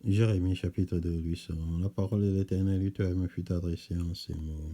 Jérémie chapitre 2, 800. La parole de l'Éternel me fut adressée en ces mots.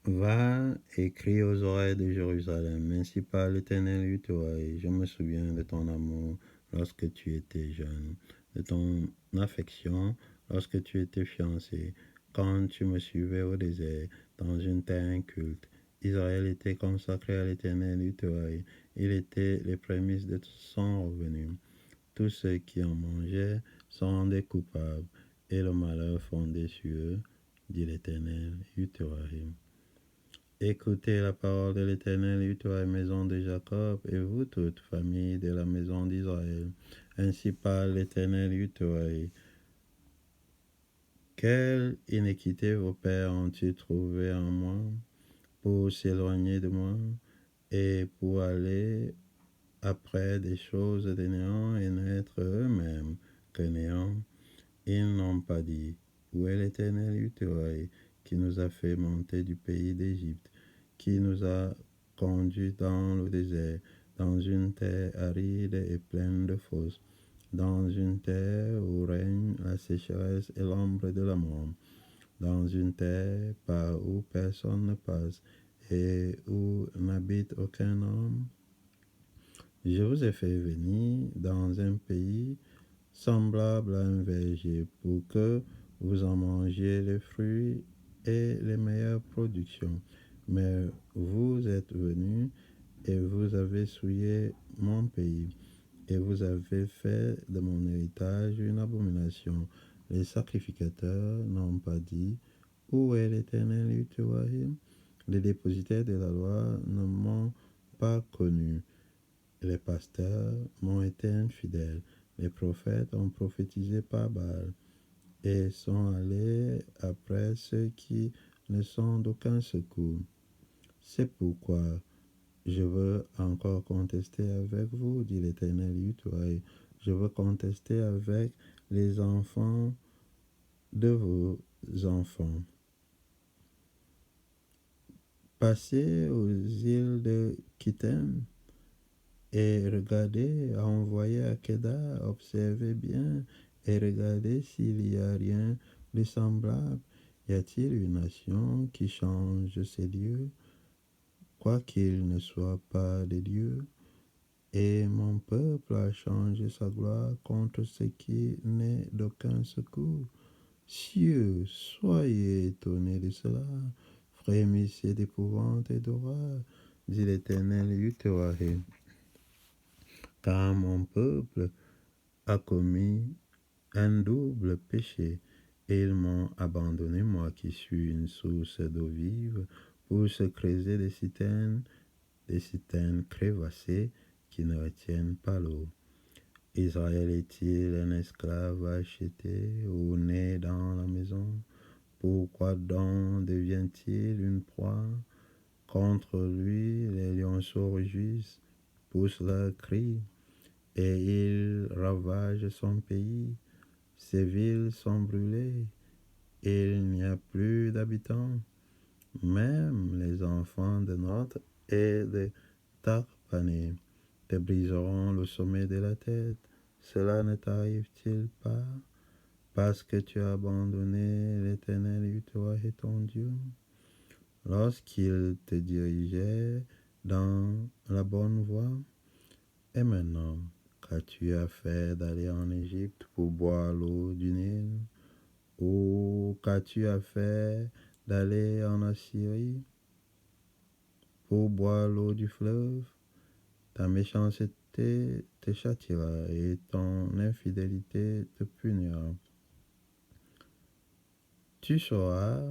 Va et crie aux oreilles de Jérusalem, ainsi parle l'Éternel et je me souviens de ton amour lorsque tu étais jeune, de ton affection lorsque tu étais fiancé, quand tu me suivais au désert, dans une terre inculte. Israël était consacré à l'Éternel il était les prémices de son revenu. Tous ceux qui en mangeaient sont rendus coupables, et le malheur fondé sur eux, dit l'Éternel, Écoutez la parole de l'Éternel, maison de Jacob, et vous toute famille de la maison d'Israël. Ainsi parle l'Éternel, Quelle iniquité vos pères ont-ils trouvé en moi pour s'éloigner de moi et pour aller après des choses de néant et n'être eux-mêmes que néant? Ils n'ont pas dit, où est l'Éternel qui nous a fait monter du pays d'Égypte, qui nous a conduits dans le désert, dans une terre aride et pleine de fosses, dans une terre où règne la sécheresse et l'ombre de la mort, dans une terre par où personne ne passe et où n'habite aucun homme. Je vous ai fait venir dans un pays semblable à un verger pour que vous en mangiez les fruits et les meilleures productions. Mais vous êtes venus et vous avez souillé mon pays et vous avez fait de mon héritage une abomination. Les sacrificateurs n'ont pas dit, où est l'Éternel Yahweh? Les dépositaires de la loi ne m'ont pas connu. Les pasteurs m'ont été infidèles. Les prophètes ont prophétisé par Baal et sont allés après ceux qui ne sont d'aucun secours. C'est pourquoi je veux encore contester avec vous, dit l'Éternel Yahweh. Je veux contester avec les enfants de vos enfants. Passez aux îles de Kittim et regardez, envoyez à Kedar, observez bien et regardez s'il y a rien de semblable. Y a-t-il une nation qui change ses dieux, quoiqu'il ne soit pas des dieux? Et mon peuple a changé sa gloire contre ce qui n'est d'aucun secours. Cieux, soyez étonnés de cela, frémissez d'épouvante et d'horreur, dit l'Éternel Yahweh. Car mon peuple a commis un double péché, et ils m'ont abandonné, moi qui suis une source d'eau vive, pour se creuser des citernes crevassées qui ne retiennent pas l'eau. Israël est-il un esclave acheté ou né dans la maison? Pourquoi donc devient-il une proie? Contre lui, les lionceaux rugissent, poussent leurs cris, et ils ravagent son pays. Ses villes sont brûlées, et il n'y a plus d'habitants. Même les enfants de Note et de Tarpané te briseront le sommet de la tête. Cela ne t'arrive-t-il pas parce que tu as abandonné l'Éternel, toi et ton Dieu, lorsqu'il te dirigeait dans la bonne voie? Et maintenant, qu'as-tu à faire d'aller en Égypte pour boire l'eau du Nil? Ou qu'as-tu à faire d'aller en Assyrie pour boire l'eau du fleuve? Ta méchanceté te châtiera et ton infidélité te punira. Tu sauras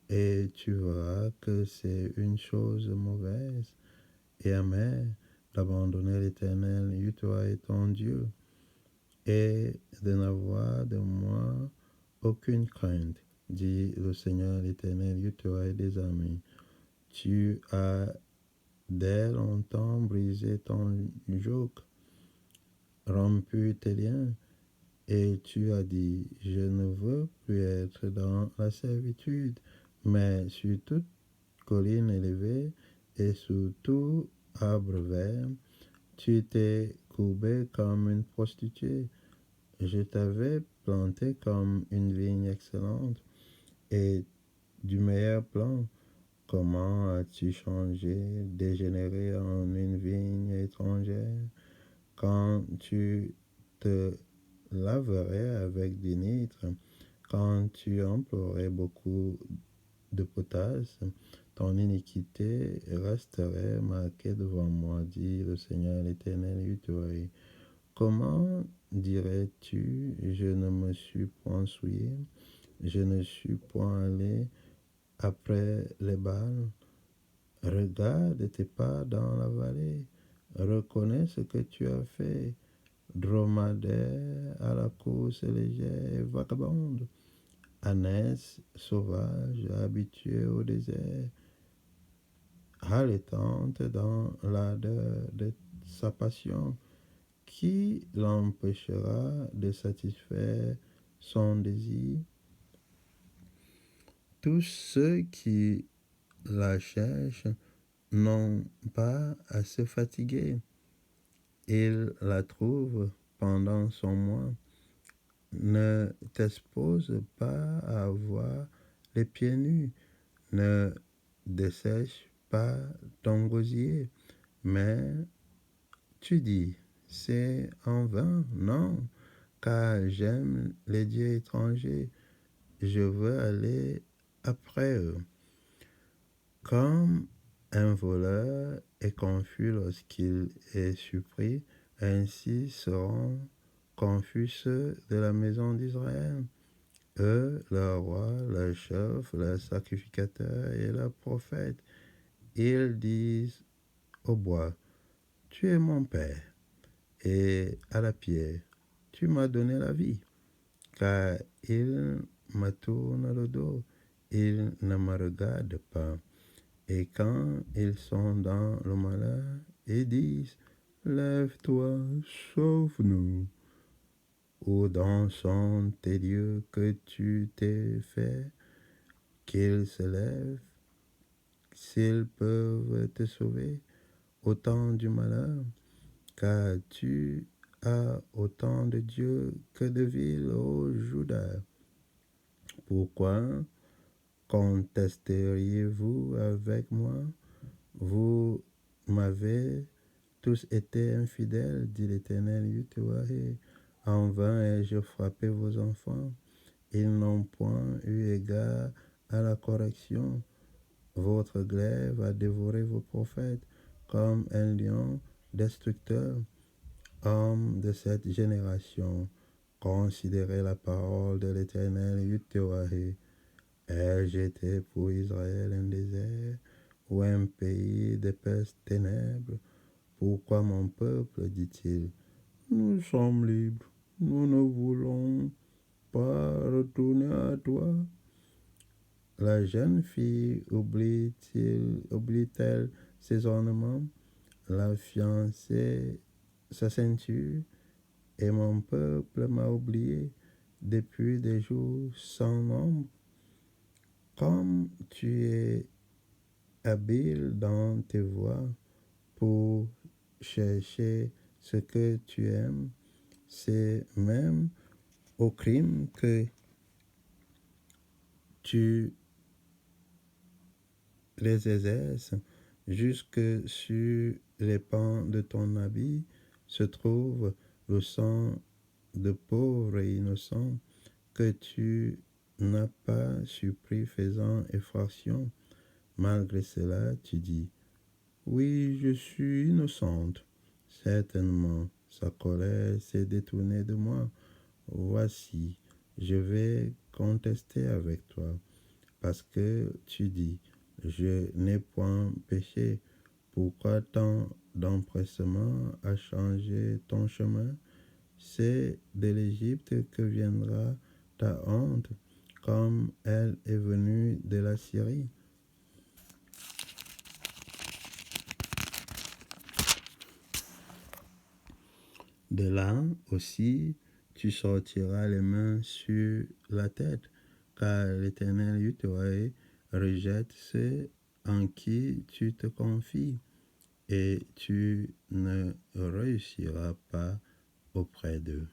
et tu verras que c'est une chose mauvaise et amère d'abandonner l'Éternel, toi et ton Dieu, et de n'avoir de moi aucune crainte, dit le Seigneur l'Éternel, toi et des amis. Tu as dès longtemps brisé ton joug, rompu tes liens, et tu as dit, je ne veux plus être dans la servitude, mais sur toute colline élevée et sous tout arbre vert, tu t'es courbé comme une prostituée. Je t'avais planté comme une vigne excellente et du meilleur plan. Comment as-tu changé, dégénéré en une vigne étrangère, quand tu te laverais avec du nitre, quand tu emploierais beaucoup de potasse, ton iniquité resterait marquée devant moi, dit le Seigneur l'Éternel Yahweh. Comment dirais-tu, je ne me suis point souillé, je ne suis point allé après les balles? Regarde tes pas dans la vallée, reconnais ce que tu as fait, dromadaire à la course légère et vagabonde, ânesse sauvage habituée au désert, haletante dans l'ardeur de sa passion, qui l'empêchera de satisfaire son désir? Tous ceux qui la cherchent n'ont pas à se fatiguer. Ils la trouvent pendant son mois. Ne t'expose pas à avoir les pieds nus. Ne dessèche pas ton gosier. Mais tu dis, c'est en vain, non, car j'aime les dieux étrangers. Je veux aller après eux. Comme un voleur est confus lorsqu'il est surpris, ainsi seront confus ceux de la maison d'Israël. Eux, leur roi, leur chef, leur sacrificateur et leur prophète, ils disent au bois, tu es mon père, et à la pierre, tu m'as donné la vie, car ils me tournent le dos, ils ne me regardent pas. Et quand ils sont dans le malheur, ils disent, lève-toi, sauve-nous. Ou dans son tes dieux que tu t'es fait, qu'ils se lèvent, s'ils peuvent te sauver au temps du malheur, car tu as autant de dieux que de villes, ô Juda. Pourquoi contesteriez-vous avec moi? Vous m'avez tous été infidèles, dit l'Éternel Yahweh. En vain ai-je frappé vos enfants. Ils n'ont point eu égard à la correction. Votre glaive a dévoré vos prophètes comme un lion destructeur. Hommes de cette génération, considérez la parole de l'Éternel Yahweh. Ai-je été pour Israël un désert ou un pays d'épaisses ténèbres? Pourquoi mon peuple, dit-il, nous sommes libres, nous ne voulons pas retourner à toi? La jeune fille oublie-t-elle ses ornements, la fiancée sa ceinture, et mon peuple m'a oublié depuis des jours sans nombre? Comme tu es habile dans tes voies pour chercher ce que tu aimes, c'est même au crime que tu les exerces. Jusque sur les pans de ton habit se trouve le sang de pauvres et innocents que tu n'as pas surpris faisant effraction. Malgré cela, tu dis, oui, je suis innocente. Certainement, sa colère s'est détournée de moi. Voici, je vais contester avec toi, parce que tu dis, je n'ai point péché. Pourquoi tant d'empressement à changer ton chemin? C'est de l'Égypte que viendra ta honte, comme elle est venue de la Syrie. De là aussi, tu sortiras les mains sur la tête, car l'Éternel Yahweh rejette ceux en qui tu te confies. et tu ne réussiras pas auprès d'eux.